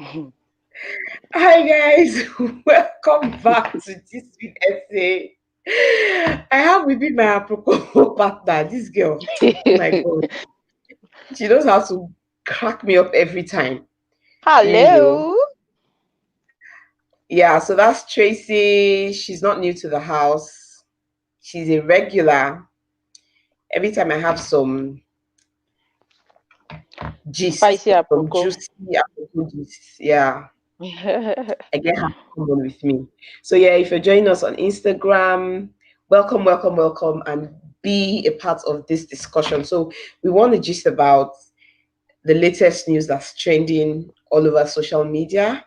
Hi guys, welcome back to this week essay. I have with me my apropos partner, this girl. Oh my god, she knows how to crack me up every time. You know, Hello. yeah. So that's Tracy. She's not new to the house. She's a regular. Every time I have some gist, Spicy some aproko. juicy apropos gist, yeah, I get her to come on with me. So yeah, if you're joining us on Instagram, welcome, welcome, welcome, and be a part of this discussion. So we want to gist about the latest news that's trending all over social media,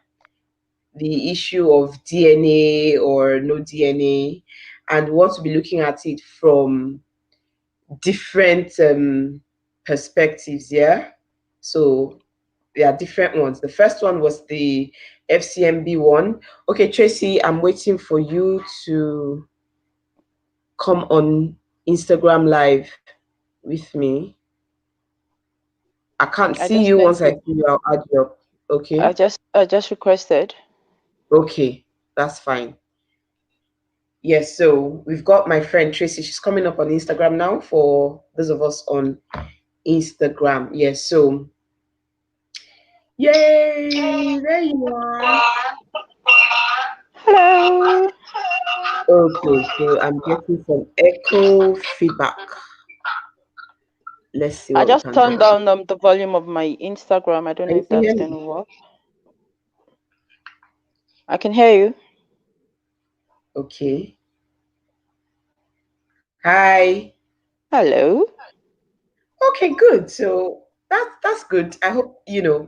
the issue of DNA or no DNA, and we want to be looking at it from different perspectives. Yeah. So there are different ones. The first one was the FCMB one. Okay, Tracy, I'm waiting for you to come on Instagram live with me. I can't I see just you. sent Once I you. see you, I'll add you up. I Okay. just I just requested. Okay, that's fine. Yes, so we've got my friend Tracy. She's coming up on Instagram now for those of us on Instagram. Yes, so yay, there you are. Hello. Okay, so I'm getting some echo feedback. Let's see I what we just can do. turned down the volume of my Instagram. I don't Can know you if still that's hear gonna me? work. I can hear you. Okay. Hi. Hello. Okay, good. So that's good. I hope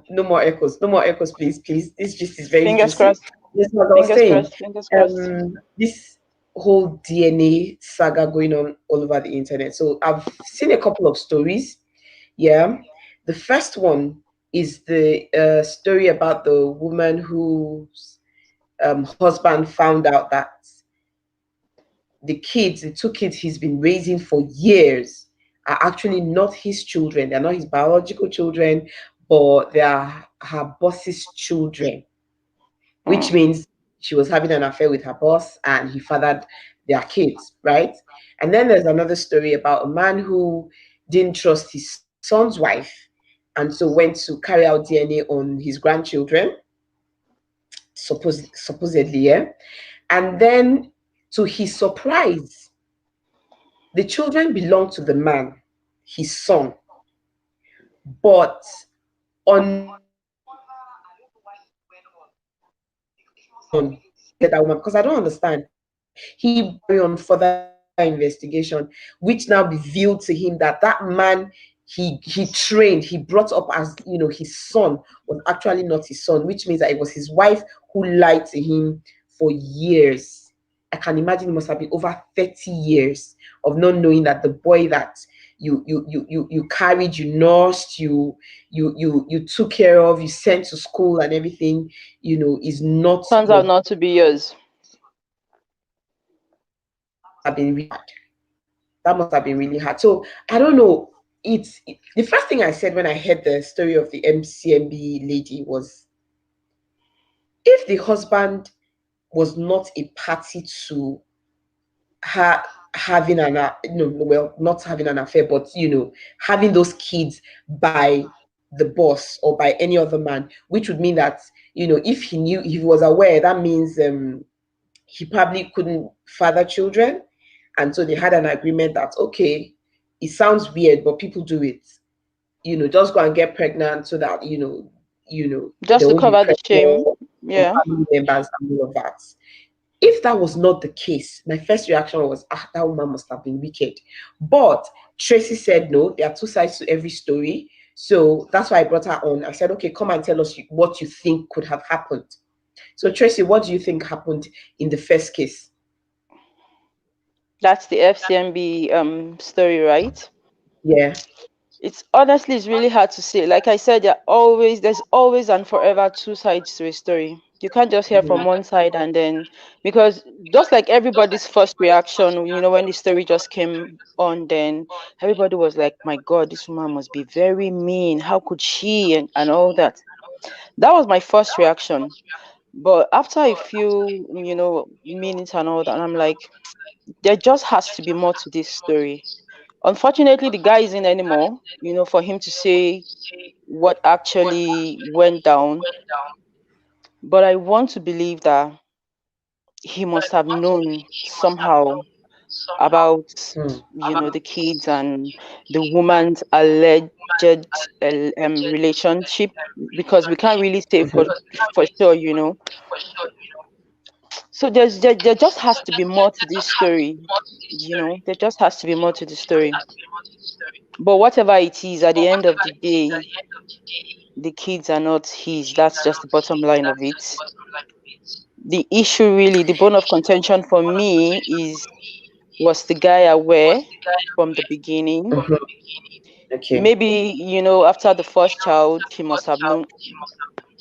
no more echoes. No more echoes, please, please. This just is very Fingers juicy. crossed. This is what I was Fingers saying. crossed. Fingers crossed. This whole DNA saga going on all over the internet. So I've seen a couple of stories. Yeah. The first one is the story about the woman whose husband found out that the two kids he's been raising for years, are actually not his children. They're not his biological children, but they are her boss's children, which Mm. means she was having an affair with her boss and he fathered their kids, right? And then there's another story about a man who didn't trust his son's wife and so went to carry out DNA on his grandchildren, supposedly, yeah. And then, to his surprise, the children belong to the man, his son, but undercover, I don't know why he went on. He must have really deceived that woman because I don't understand. He carry on further investigation, which now revealed to him that that man he trained, he brought up as his son was actually not his son, which means that it was his wife who lied to him for years. I can imagine it must have been over 30 years of not knowing that the boy that you carried, you nursed, you took care of, you sent to school and everything, is not Turns your. out not to be yours. That must have been really hard. That must have been really hard. So I don't know. The first thing I said when I heard the story of the MCMB lady was, if the husband was not a party to her having no, well, not having an affair, but having those kids by the boss or by any other man, which would mean that if he was aware, that means he probably couldn't father children, and so they had an agreement that, okay, it sounds weird but people do it, just go and get pregnant so that Just there to won't be cover the shame. pressure from Yeah. family members and all of that. If that was not the case, my first reaction was, that woman must have been wicked. But Tracy said no, there are two sides to every story. So that's why I brought her on. I said, okay, come and tell us what you think could have happened. So Tracy, what do you think happened in the first case? That's the FCMB story, right? Yeah. It's really hard to say. Like I said, there's always and forever two sides to a story. You can't just hear from Mhm. one side and then, because just like everybody's first reaction, when the story just came on, then everybody was like, my God, this woman must be very mean. How could she? And all that. That was my first reaction. But after a few, minutes and all that, I'm like, there just has to be more to this story. Unfortunately, the guy isn't anymore, for him to say what actually went down. But I want to believe that he must have known somehow about, Hmm. the kids and the woman's alleged relationship, because we can't really say for sure. So there just has to be more to this story. There just has to be more to the story. But whatever it is, at the end of the day, the kids are not his. That's just the bottom line of it. The issue, really, the bone of contention for me is, was the guy aware from the beginning? Mhm. Okay. Maybe, after the first child, he must have known.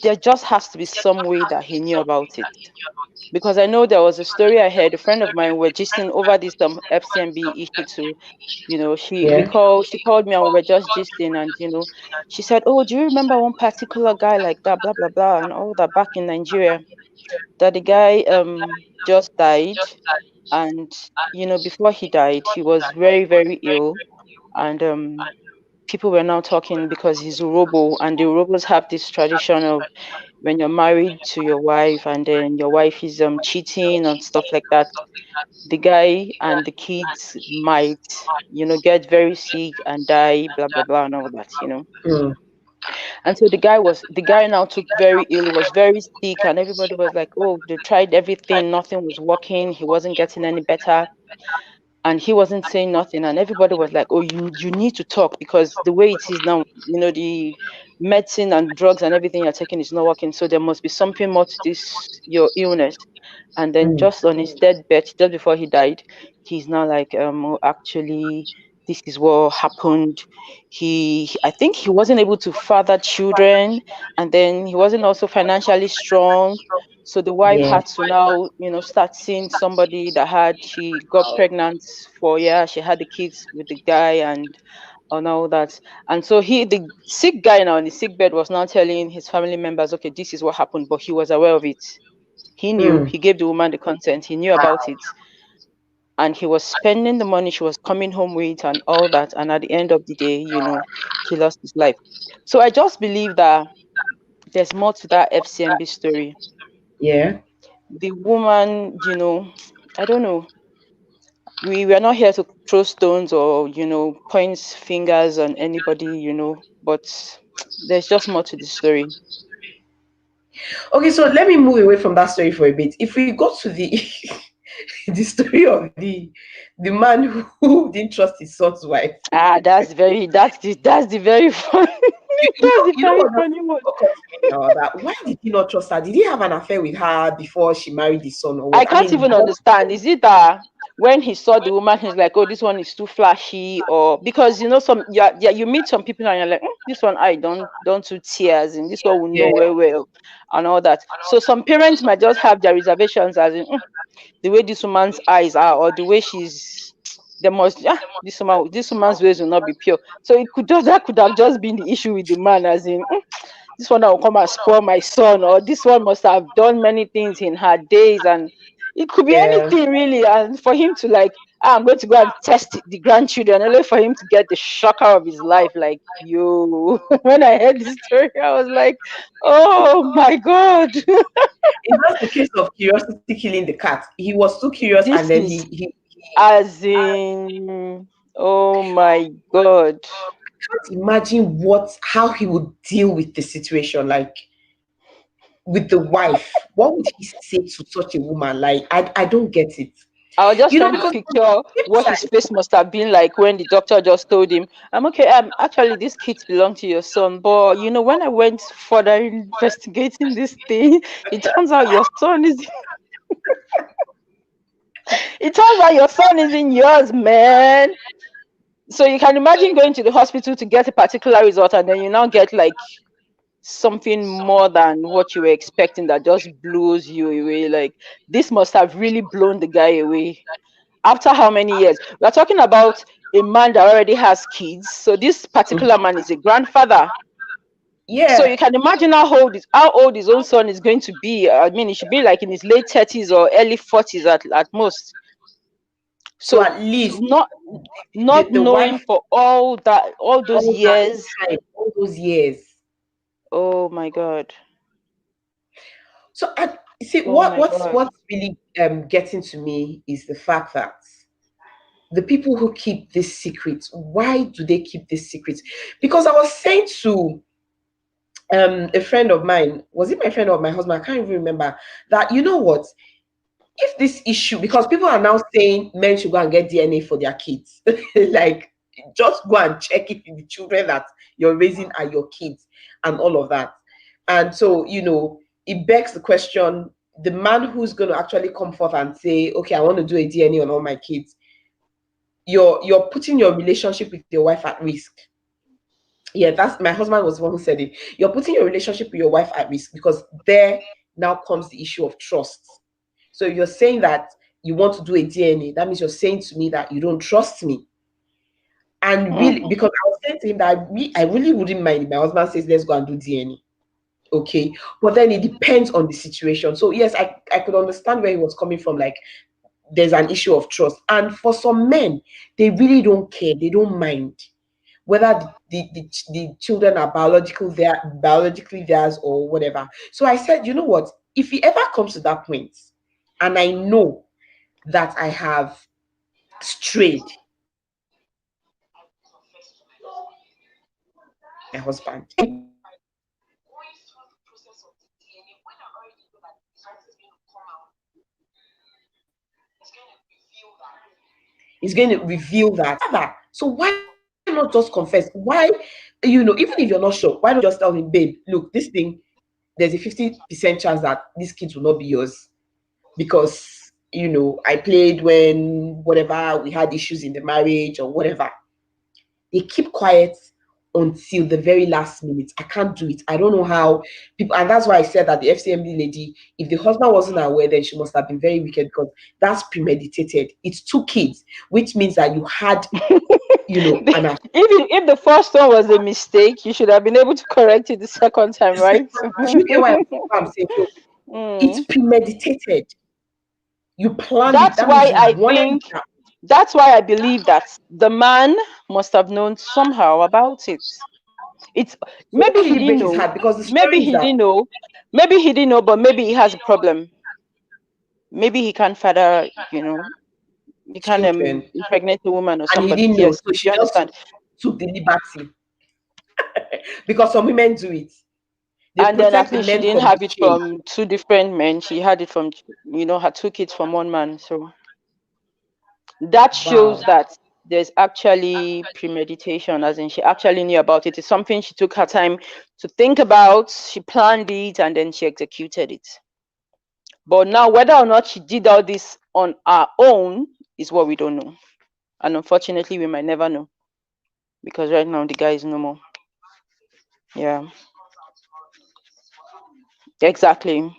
There just has to be some way that he knew about it. Because I know there was a story I heard, a friend of mine were gisting over this FCMB issue too. Yeah. She called me and we were just gisting, and she said, "Oh, do you remember one particular guy like that, blah blah blah, and all that back in Nigeria? That the guy just died, and before he died, he was very very ill, and people were now talking because he's Urobo, and the Urobos have this tradition of when you're married to your wife and then your wife is cheating and stuff like that, the guy and the kids might get very sick and die, blah blah blah, and all that. Hmm. And so the guy now took very ill, he was very sick, and everybody was like, oh, they tried everything, nothing was working, he wasn't getting any better, and he wasn't saying nothing, and everybody was like, oh, you need to talk, because the way it is now, the medicine and drugs and everything you're taking is not working, so there must be something more to this your illness. And then Hmm. just on his deathbed, just before he died, he's now like, oh, actually, this is what happened. I think he wasn't able to father children, and then he wasn't also financially strong. So the wife Yeah. had to now, start seeing somebody she got pregnant for, yeah, she had the kids with the guy and all that. And so the sick guy now on the sick bed was now telling his family members, okay, this is what happened, but he was aware of it. He knew, Hmm. he gave the woman the consent, he knew about it. And he was spending the money she was coming home with and all that. And at the end of the day, he lost his life. So I just believe that there's more to that FCMB story. Yeah. The woman, I don't know. We are not here to throw stones or, point fingers on anybody, but there's just more to the story. Okay, so let me move away from that story for a bit. If we go to the the story of the man who didn't trust his son's wife. Ah, that's the very funny that's the You know very what funny one. occurred to me now, that why did he not trust her? Did he have an affair with her before she married his son or I what? I can't mean, even what? understand. Is it that when he saw the woman, he's like, "Oh, this one is too flashy," or because yeah, you meet some people and you're like, "This one, I don't do tears, and this one will know Yeah, very well," and all that. So some parents might just have their reservations, as in, the way this woman's eyes are, or the way she's. There must, this woman's ways will not be pure. So that could have just been the issue with the man, as in, this one that will come and spoil my son, or this one must have done many things in her days, and it could be yeah. anything really. And for him to like, I'm going to go and test the grandchildren, only for him to get the shocker of his life. Like, yo, when I heard this story, I was like, oh my god, It's just the case of curiosity killing the cat. He was too curious, and this then is as in, oh my god. can't imagine how he would deal with the situation. Like with the wife, what would he say to such a woman? Like I don't get it. I was just trying to Because picture what his face must have been like when the doctor just told him, "I'm okay. Actually, these kids belong to your son." But when I went further investigating this thing, it turns out your son is. It turns out your son is in yours, man. So you can imagine going to the hospital to get a particular result, and then you now get like something more than what you were expecting that just blows you away. Like, this must have really blown the guy away. After how many years? We're talking about a man that already has kids. So this particular man is a grandfather. So Yeah. you can imagine how old his own son is going to be. I mean, he should be like in his late 30s or early 40s at most. So So at least not the knowing wife for all those all that years. time, all those years. Oh my God. So I see Oh my God. what's really getting to me is the fact that the people who keep this secret, why do they keep this secret? Because I was saying to a friend of mine, was it my friend or my husband? I can't even remember that. You know what? If this issue, because people are now saying men should go and get DNA for their kids, like just go and check if the children that you're raising are your kids and all of that. And so, it begs the question, the man who's going to actually come forth and say, okay, I want to do a DNA on all my kids, you're putting your relationship with your wife at risk. Yeah, that's my husband was the one who said it. You're putting your relationship with your wife at risk because there now comes the issue of trust. So you're saying that you want to do a DNA, that means you're saying to me that you don't trust me. And really, Mm. because I was saying to him that I really wouldn't mind if my husband says, let's go and do DNA. Okay. But then it depends on the situation. So yes, I could understand where he was coming from. Like there's an issue of trust. And for some men, they really don't care, they don't mind whether the children are biologically theirs or whatever. So I said, you know what? If it ever comes to that point, and I know that I have strayed, my husband, is going to reveal that. So why not just confess? Why, even if you're not sure, why not just tell him, babe, look, this thing, there's a 50% chance that these kids will not be yours because I played when whatever we had issues in the marriage or whatever. They keep quiet until the very last minute. I can't do it. I don't know how people, and that's why I said that the FCMD lady, if the husband wasn't aware, then she must have been very wicked because that's premeditated. It's two kids, which means that you had, an If the first one was a mistake, you should have been able to correct it the second time, the second right? time. Do you get what I'm saying? So it's Mm. premeditated. You planned it. That's That means why you I wanted it. think that's why I believe that the man must have known somehow about it. It's So maybe how he did it break didn't his know, heart? Because the maybe story is he that didn't know, maybe he didn't know, but maybe he has a problem. Maybe he can't father, he can children, impregnate a woman or and he somebody. didn't know. Yes, So do she you just understand? took the liberty because some women do it. They And then protect at the least she men didn't from the have it shame. from two different men. She had it from, her two kids from one man. So that shows Wow. that there's actually premeditation, as in she actually knew about it. It's something she took her time to think about. She planned it and then she executed it. But now, whether or not she did all this on her own is what we don't know. And unfortunately, we might never know because right now the guy is no more. Yeah, exactly.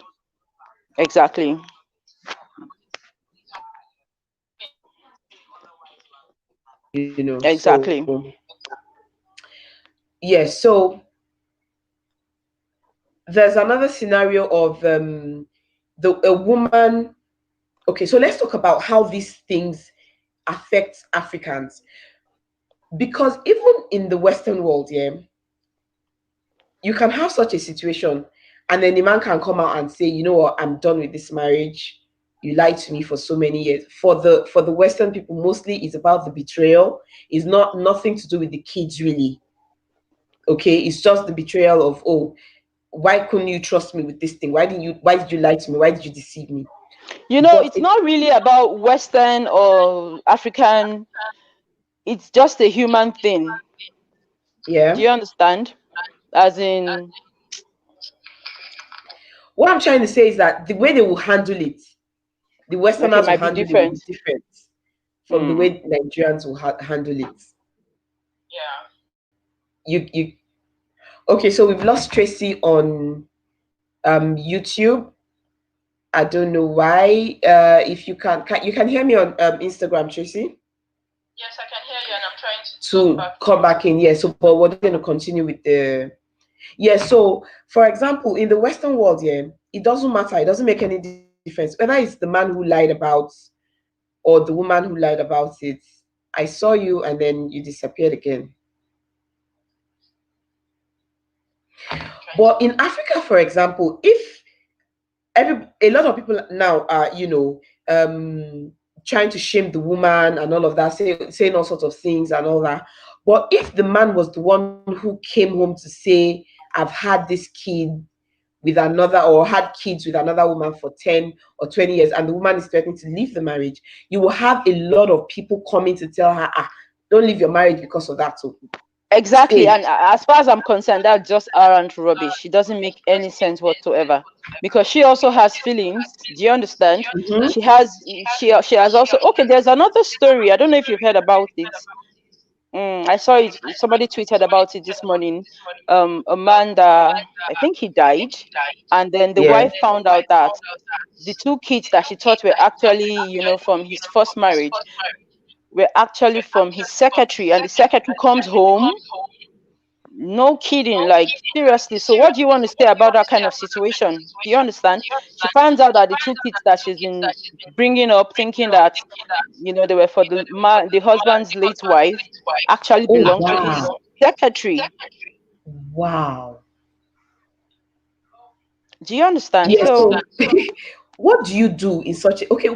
Exactly. So Exactly. yeah, so there's another scenario of the a woman. Okay, so let's talk about how these things affect Africans. Because even in the Western world, yeah, you can have such a situation, and then the man can come out and say, you know what, I'm done with this marriage. You lied to me for so many years. For the Western people, mostly it's about the betrayal. It's not nothing to do with the kids, really. Okay, it's just the betrayal of, oh, why couldn't you trust me with this thing? Why did you lie to me? Why did you deceive me? But It's not really about Western or African, it's just a human thing. Do yeah, you understand? As in, what I'm trying to say is that the way they will handle it, the okay, Westerners will might be handle it will be different. different from the Mm. way Nigerians will handle it. You okay? So we've lost Tracy on YouTube. I don't know why. If you can hear me on Instagram, Tracy. Yes, I can hear you, and I'm trying to To come back in, yeah. So, but we're going to continue with the. Yeah, so for example, in the Western world, yeah, it doesn't matter. It doesn't make any difference whether it's the man who lied about or the woman who lied about it. I saw you and then you disappeared again. But in Africa, for example, if a lot of people now are, trying to shame the woman and all of that, saying all sorts of things and all that. But if the man was the one who came home to say, I've had this kid with another, or had kids with another woman for 10 or 20 years, and the woman is threatening to leave the marriage, you will have a lot of people coming to tell her, don't leave your marriage because of that. So Exactly. stay. And as far as I'm concerned, that's just arrant rubbish. It doesn't make any sense whatsoever. Because she also has feelings. Do you understand? Mhm. She has also, okay, there's another story. I don't know if you've heard about it. I saw it. Somebody tweeted about it this morning. A man that I think he died, and then the Yeah. wife found out that the two kids that she thought were actually, from his first marriage, were actually from his secretary, and the secretary comes home. No kidding, like seriously. So, what do you want to say about that kind of situation? Do you understand? She finds out that the two kids that she's been bringing up, thinking that they were for the husband's late wife, actually Oh belong to his wow. secretary. Wow. Do you understand? Yeah, So so what do you do in such a, okay,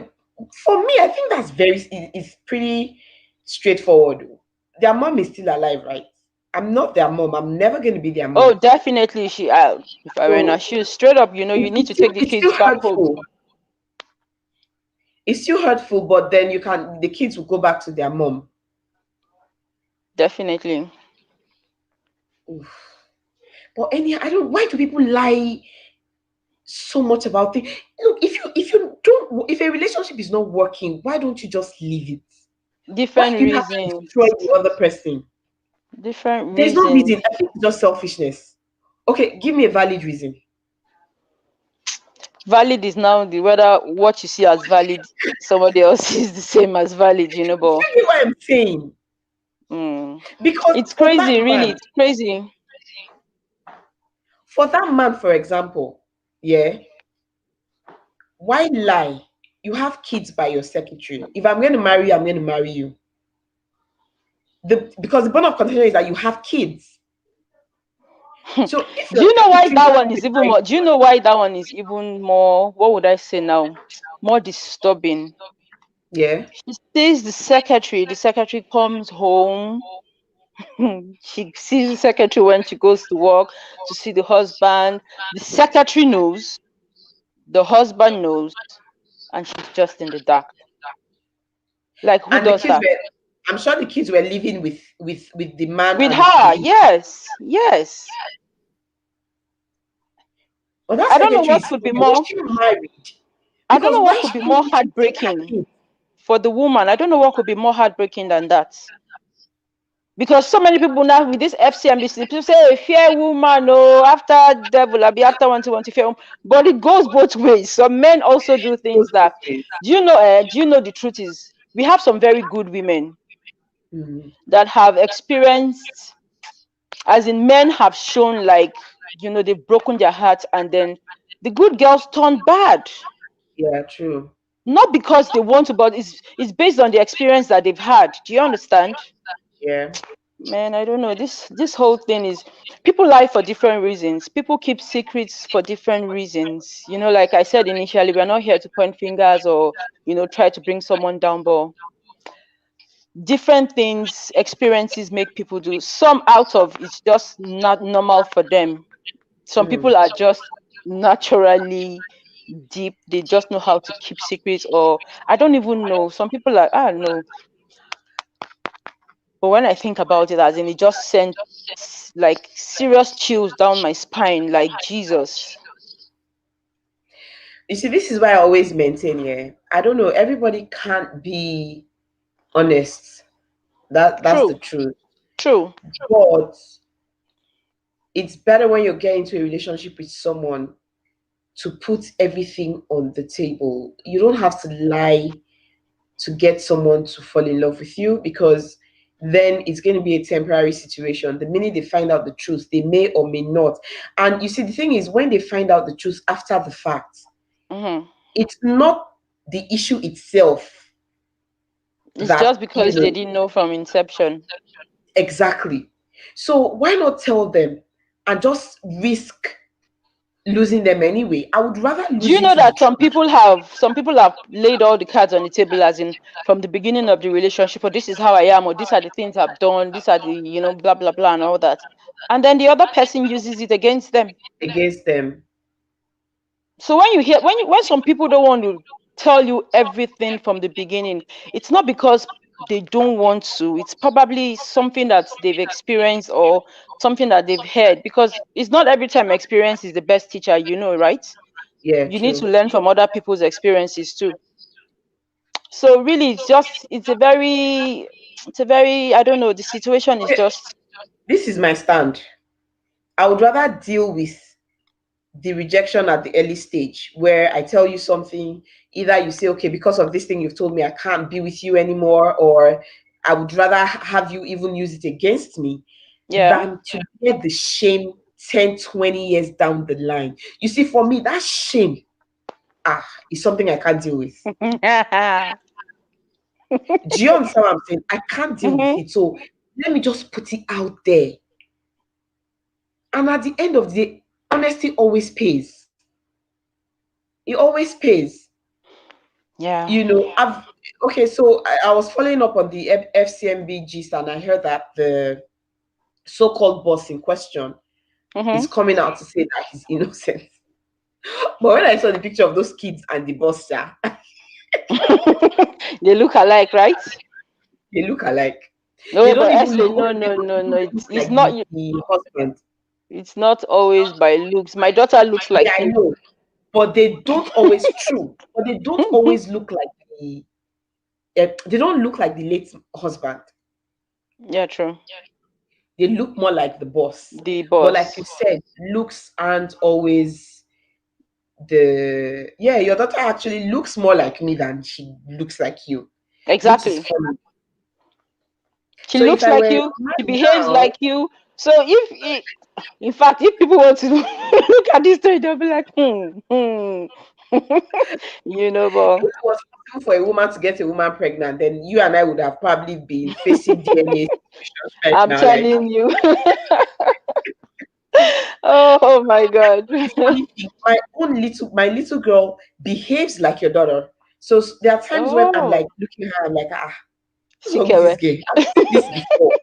for me, I think that's it's pretty straightforward. Their mom is still alive, right? I'm not their mom. I'm never going to be their oh, mom. definitely she. If I were in her So shoes, straight up, you need to take the it's kids still back home. hurtful. It's still hurtful, but then the kids will go back to their mom. Definitely. Oof. But anyhow, I don't, why do people lie so much about things? Look, if a relationship is not working, why don't you just leave it? Why Different do you have to destroy reasons. the other person? Different There's no reasons. reason. I think it's just selfishness. Okay, give me a valid reason. Valid is now the whether what you see as valid, somebody else sees the same as valid. Do But you get what I'm saying? mm, Because it's crazy, really. It's crazy. for that man, for example, yeah, why lie? You have kids by your secretary. If I'm going to marry you, I'm going to marry you. Because the bone of contention is that you have kids. So if Do your you know why secretary that wants one to is even marry more? Do you know why that one is even more? What would I say now? More disturbing. you, yeah, She sees the secretary. The secretary comes home. She sees the secretary when she goes to work to see the husband. The secretary knows. The husband knows, and she's just in the dark. Like, who and the does kids that? were, I'm sure the kids were living with the man With and her, with his. yes, yes. But that I don't know secretary what is could be fine. Was more. she married? I don't Because know what why could be shouldn't more she take her heartbreaking kids? for the woman. I don't know what could be more heartbreaking than that. Because so many people now with this FCMBC, people say, fear woman, oh, after devil, I'll be after want to fear woman. But it goes both ways. Some men also do things Those that, things. do you know the truth is, we have some very good women Mm, that have experienced, as in men have shown like, they've broken their hearts and then the good girls turn bad. yeah, true. Not because they want to, but it's based on the experience that they've had. Do you understand? Yeah. Man, I don't know. This whole thing is, people lie for different reasons. People keep secrets for different reasons. Like I said initially, we're not here to point fingers or try to bring someone down, but different things, experiences make people do. Some out of it's just not normal for them. Some Mm. people are just naturally deep. They just know how to keep secrets, or I don't even know. Some people are, I don't know. But when I think about it, as in, it just sent like serious chills down my spine, like Jesus. You see, this is why I always maintain, yeah. I don't know, everybody can't be honest. That's the True, truth. true. But it's better when you get into a relationship with someone to put everything on the table. You don't have to lie to get someone to fall in love with you, because then it's going to be a temporary situation. The minute they find out the truth, they may or may not. And you see, the thing is, when they find out the truth after the fact, Mm-hmm. it's not the issue itself It's that, just because they didn't know from inception. exactly. So why not tell them and just risk losing them anyway? I would rather Do lose you you know to the that truth. some people have laid all the cards on the table, as in from the beginning of the relationship, or this is how I am, or these are the things I've done, these are the, blah blah blah and all that. And then the other person uses it against them. Against them. So when you hear when some people don't want to tell you everything from the beginning, it's not because they don't want to. It's probably something that they've experienced or something that they've heard, because it's not every time experience is the best teacher, right? Yeah, You need to true. learn from other people's experiences too. So really, it's a very, I don't know, the situation is Okay, just. this is my stand. I would rather deal with the rejection at the early stage where I tell you something, either you say, okay, because of this thing you've told me, I can't be with you anymore, or I would rather have you even use it against me Yeah. than to get the shame 10, 20 years down the line. You see, for me, that shame is something I can't deal with. Do you understand what I'm saying? I can't deal with Mhm. it. So let me just put it out there. And at the end of the day, honesty always pays. It always pays. Yeah. I've okay, so I was following up on the FCMB gist, and I heard that the so-called boss in question is Hmm. coming out to say that he's innocent. But when I saw the picture of those kids and the boss, yeah, They look alike, right? they look alike. No, They but don't I even say look. no, They no, don't no, no. even It's look it's like not. the husband. It's not always by looks. My daughter looks Yeah, like I you. know, but they don't always true. But they don't always look like the. They don't look like the late husband. Yeah, true. They look more like the boss. The But like you boss. said, looks aren't always the yeah. Your daughter actually looks more like me than she looks like you, which is Exactly. funny. She So if looks I like were you. She man behaves now, like you. So in fact, if people want to look at this story, they'll be like, but if it was possible for a woman to get a woman pregnant, then you and I would have probably been facing DNA situations right I'm now. Like telling you. Oh my God. the funny thing, my little girl behaves like your daughter. So there are times when I'm like Oh, looking at her, I'm like, what's wrong with Sikewe. this girl? I've seen this before.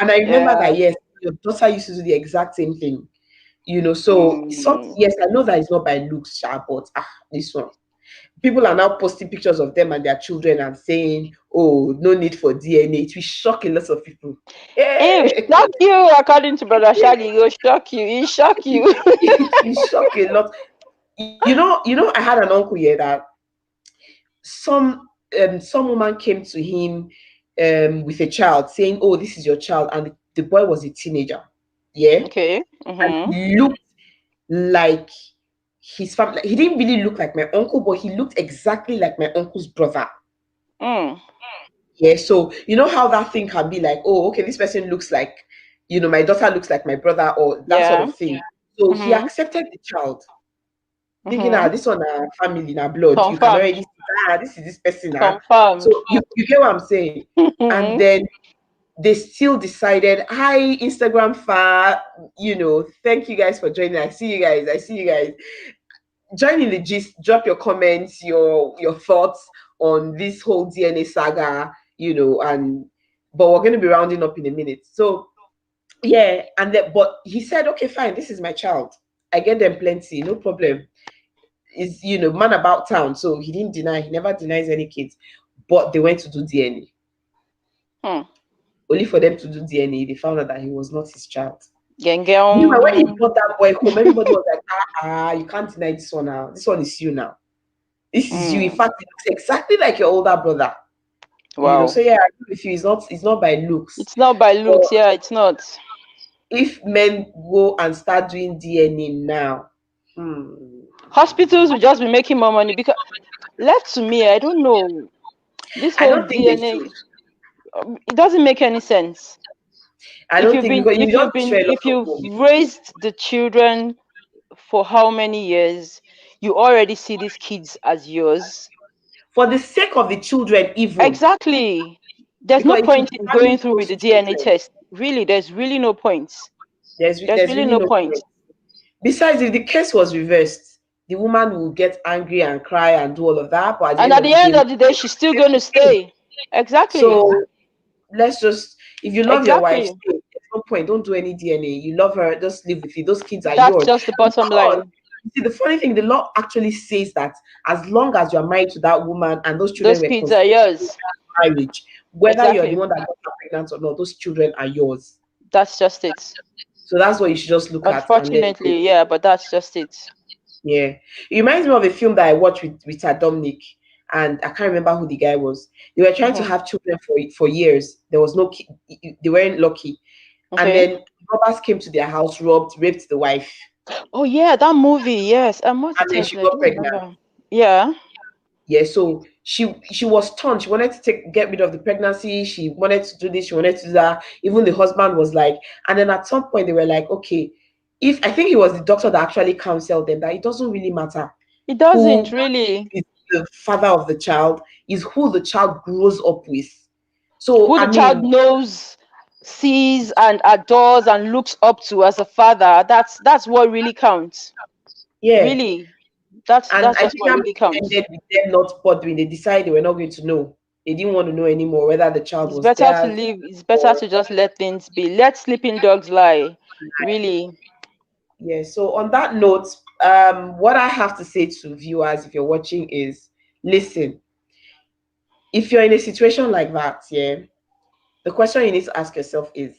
And I remember Yeah. that yes, your daughter used to do the exact same thing. So Mm. yes, I know that it's not by looks, sha, but this one. People are now posting pictures of them and their children and saying, "Oh, no need for DNA." It will shock a lot of people. It will Hey, shock you, according to Brother Shaggy. It will shock you. It shock you. it will shock a lot. I had an uncle here that some some woman came to him with a child saying, "Oh, this is your child," and the boy was a teenager. Yeah, Okay. and Mm-hmm. he looked like his family. Like, he didn't really look like my uncle, but he looked exactly like my uncle's brother. Mm. Yeah, so you know how that thing can be like, oh, okay, this person looks like, my daughter looks like my brother, or that sort Yeah. of thing. So he Mm-hmm. accepted the child, thinking, Mm-hmm. this one, family, now blood. You can Confirmed. already see, this is this person. So Confirmed. you get what I'm saying? And Mm-hmm. then they still decided, hi, Instagram fan, thank you guys for joining. I see you guys. I see you guys. Join in the gist, drop your comments, your thoughts on this whole DNA saga, and but we're going to be rounding up in a minute. So yeah, and then but he said, okay, fine, this is my child. I get them plenty, no problem. Is man about town, so he didn't deny. He never denies any kids, but they went to do DNA. Hmm. Only for them to do DNA, they found out that he was not his child. Meanwhile, when he Gengeong. brought that boy home, everybody was like, you can't deny this one now. This one is you now. This is you. In Mm. fact, it looks exactly like your older brother. Wow. So yeah, I agree with you. It's not by looks. It's not by But looks. Yeah, it's not. if men go and start doing DNA now, hmm, Hospitals will just be making more money because, left to me, I don't know. This I whole don't think they DNA. should. It doesn't make any sense. I don't think because you just destroy a lot If of you've home. raised the children for how many years, you already see these kids as yours. For the sake of the children, even Exactly. There's no because it will point in going damage through with those the DNA children. test. Really, there's really no point. There's There's really really no no point. point. Besides, if the case was reversed, the woman will get angry and cry and do all of that. But at the And end at of the the day, end of the day, she's still going to stay. Exactly. so let's just, if you love your wife, Exactly. stay. There's no point. Don't do any DNA. You love her, just live with it. Those kids are That's yours. just the bottom Because line. you see, the funny thing, the law actually says that as long as you're married to that woman and those children Those were kids are conceived in yours. that marriage, whether you're the Exactly. one that got her pregnant or not, those children are yours. That's just it. So that's what you should just look at and let it go. Unfortunately, yeah, but that's just it. Yeah. It reminds me of a film that I watched with Dominic, and I can't remember who the guy was. They were trying to Hmm. have children for years. There was no they weren't lucky. And Okay. then robbers came to their house, robbed, raped the wife, Oh yeah, that movie. Yes. What's the and then she title? I got don't pregnant. remember. Yeah. Yeah, so she was torn. She wanted to get rid of the pregnancy. She wanted to do this. She wanted to do that. Even the husband was like, and then at some point they were like, okay, if I think it was the doctor that actually counseled them that it doesn't really matter It doesn't who really. is the father of the child, is who the child grows up with. So Who I the child mean, knows, sees, and adores and looks up to as a father. That's what really counts. yeah. Really. And That's I just think what that really movie counts. ended with them not bothering. They decided they were not going to know. They didn't want to know anymore whether the child It's was better to theirs leave. It's better or to just let things be. Let sleeping dogs lie. Really. yeah. So on that note, what I have to say to viewers if you're watching is listen, if you're in a situation like that, yeah, the question you need to ask yourself is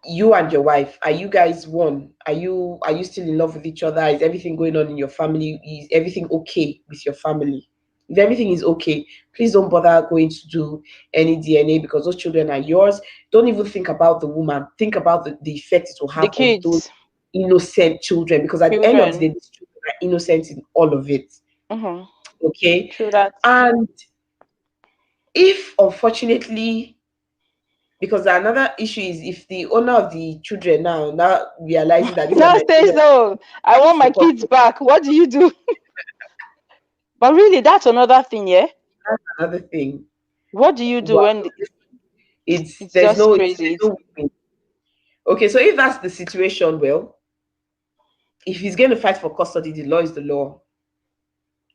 you and your wife, are you guys one? Are you still in love with each other? Is everything going on in your family? Is everything okay with your family? If everything is okay, please don't bother going to do any DNA because those children are yours. Don't even think about the woman. Think about the effect it will The have on those kids, innocent children because at the end of the day, children. these children are innocent in all of it. Hmm. Okay. True that. And if unfortunately, because another issue is if the owner of the children now realizing that these are Now my says children no. I want my for kids custody, back. What do you do? But really, that's another thing, yeah. that's another thing. What do you do Wow, when it's it's just crazy? there's no win. Okay, so if that's the situation, well, if he's going to fight for custody, the law is the law.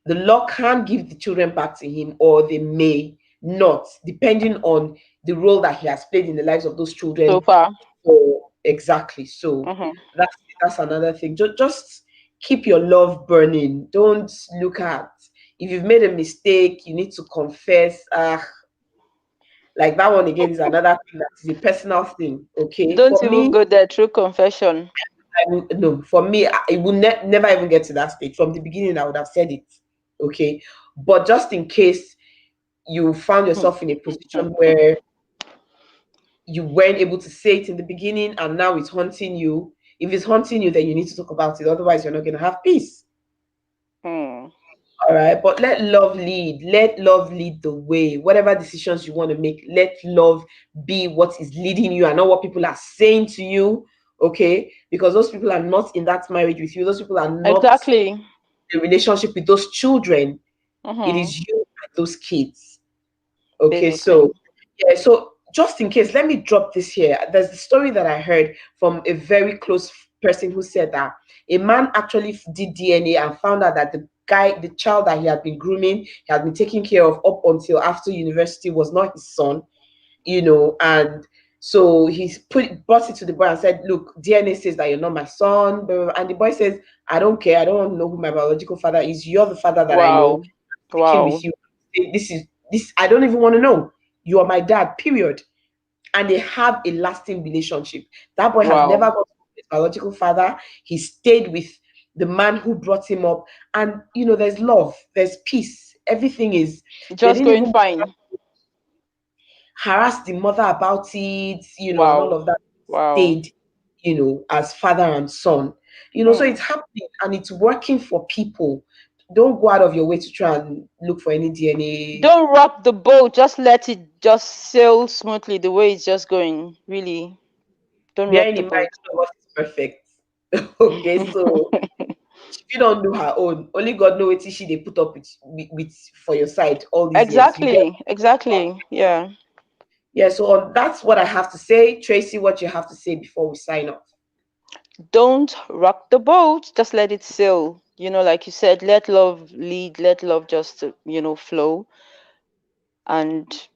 The law can give the children back to him, or they may not, depending on the role that he has played in the lives of those So children. far? For exactly, so Hmm. that's another thing. Just keep your love burning. Don't look at if you've made a mistake, you need to confess. Like that one again is another thing that is a personal thing. Okay, Don't for even me, go there through confession. no, for me, it will never even get to that stage. From the beginning, I would have said it. Okay, but just in case you found yourself in a position where you weren't able to say it in the beginning and now it's haunting you. If it's haunting you, then you need to talk about it. Otherwise, you're not going to have peace. Hmm. All right. But let love lead. Let love lead the way. Whatever decisions you want to make, let love be what is leading you and not what people are saying to you. Okay. Because those people are not in that marriage with you. Those people are not Exactly. in a relationship with those children. It Hmm. is you and those kids. Okay, Basically. so yeah, so just in case, let me drop this here. There's a story that I heard from a very close person who said that a man actually did DNA and found out that the child that he had been grooming, he had been taking care of up until after university was not his son, and so he brought it to the boy and said, "Look, DNA says that you're not my son." Blah, blah, blah. And the boy says, "I don't care. I don't want to know who my biological father is. You're the father that I know. Wow. Speaking with Wow. you. This. I don't even want to know. You are my dad. Period." And they have a lasting relationship. That boy has never Wow. gone to his biological father. He stayed with the man who brought him up, and there's love, there's peace. Everything is. They Just didn't going even fine. harass the mother about it, and all Wow. of that. Wow. Stayed, as father and son. So Hmm. it's happening and it's working for people. don't go out of your way to try and look for any DNA. Don't rock the boat. Just let it just sail smoothly the way it's just going. Really, don't rock Bearing the in mind boat. none of us is perfect. Okay, so if you don't do her own, only God know what she they put up with for your side all these years. You get. Exactly, exactly. Yeah. Yeah, so that's what I have to say. Tracy, what you have to say before we sign off. Don't rock the boat. Just let it sail. Like you said, let love lead, let love just, flow. And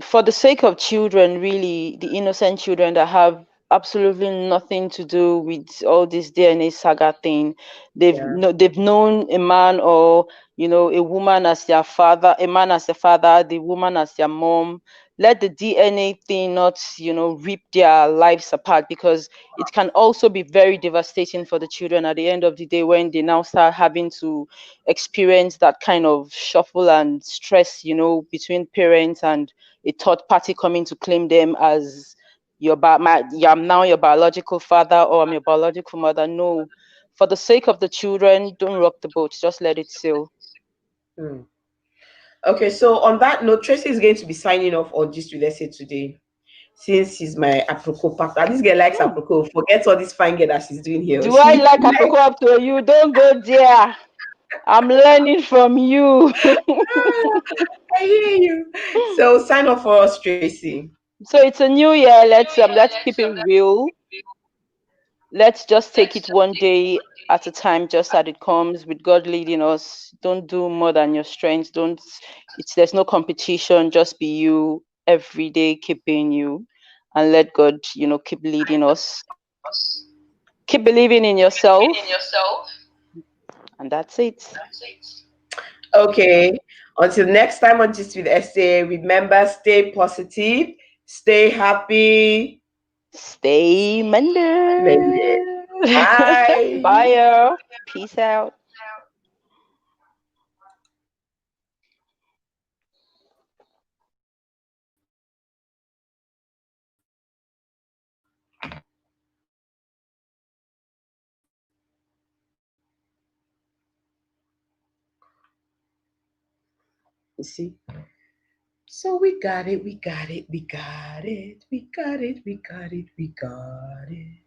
for the sake of children, really, the innocent children that have absolutely nothing to do with all this DNA saga thing, Yeah. they've known a man or a woman as their father, a man as their father, the woman as their mom. Let the DNA thing not rip their lives apart, because it can also be very devastating for the children at the end of the day when they now start having to experience that kind of shuffle and stress between parents and a third party coming to claim them as I'm now your biological father, or I'm your biological mother. No, for the sake of the children, don't rock the boat. Just let it sail. Hmm. Okay, so on that note, Tracy is going to be signing off on Gist with Essay today. Since she's my apropos partner. This girl likes Hmm. apropos. Forget all this fine girl that she's doing here. Do I She like likes. Aproko up to you? Don't go there. I'm learning from you. I hear you. So sign off for us, Tracy. So it's a new year. Let's keep it real. Let's just take it one day at a time, just as it comes, with God leading us. Don't do more than your strength. Don't it's There's no competition. Just be you every day, keep being you, and let God keep leading us. Keep believing in yourself, and that's it. Okay. Until next time on Gist with Essay, remember, stay positive, stay happy. Stay Monday. Bye. Bye, y'all. Peace out. You see? So we got it, we got it, we got it, we got it, we got it, we got it.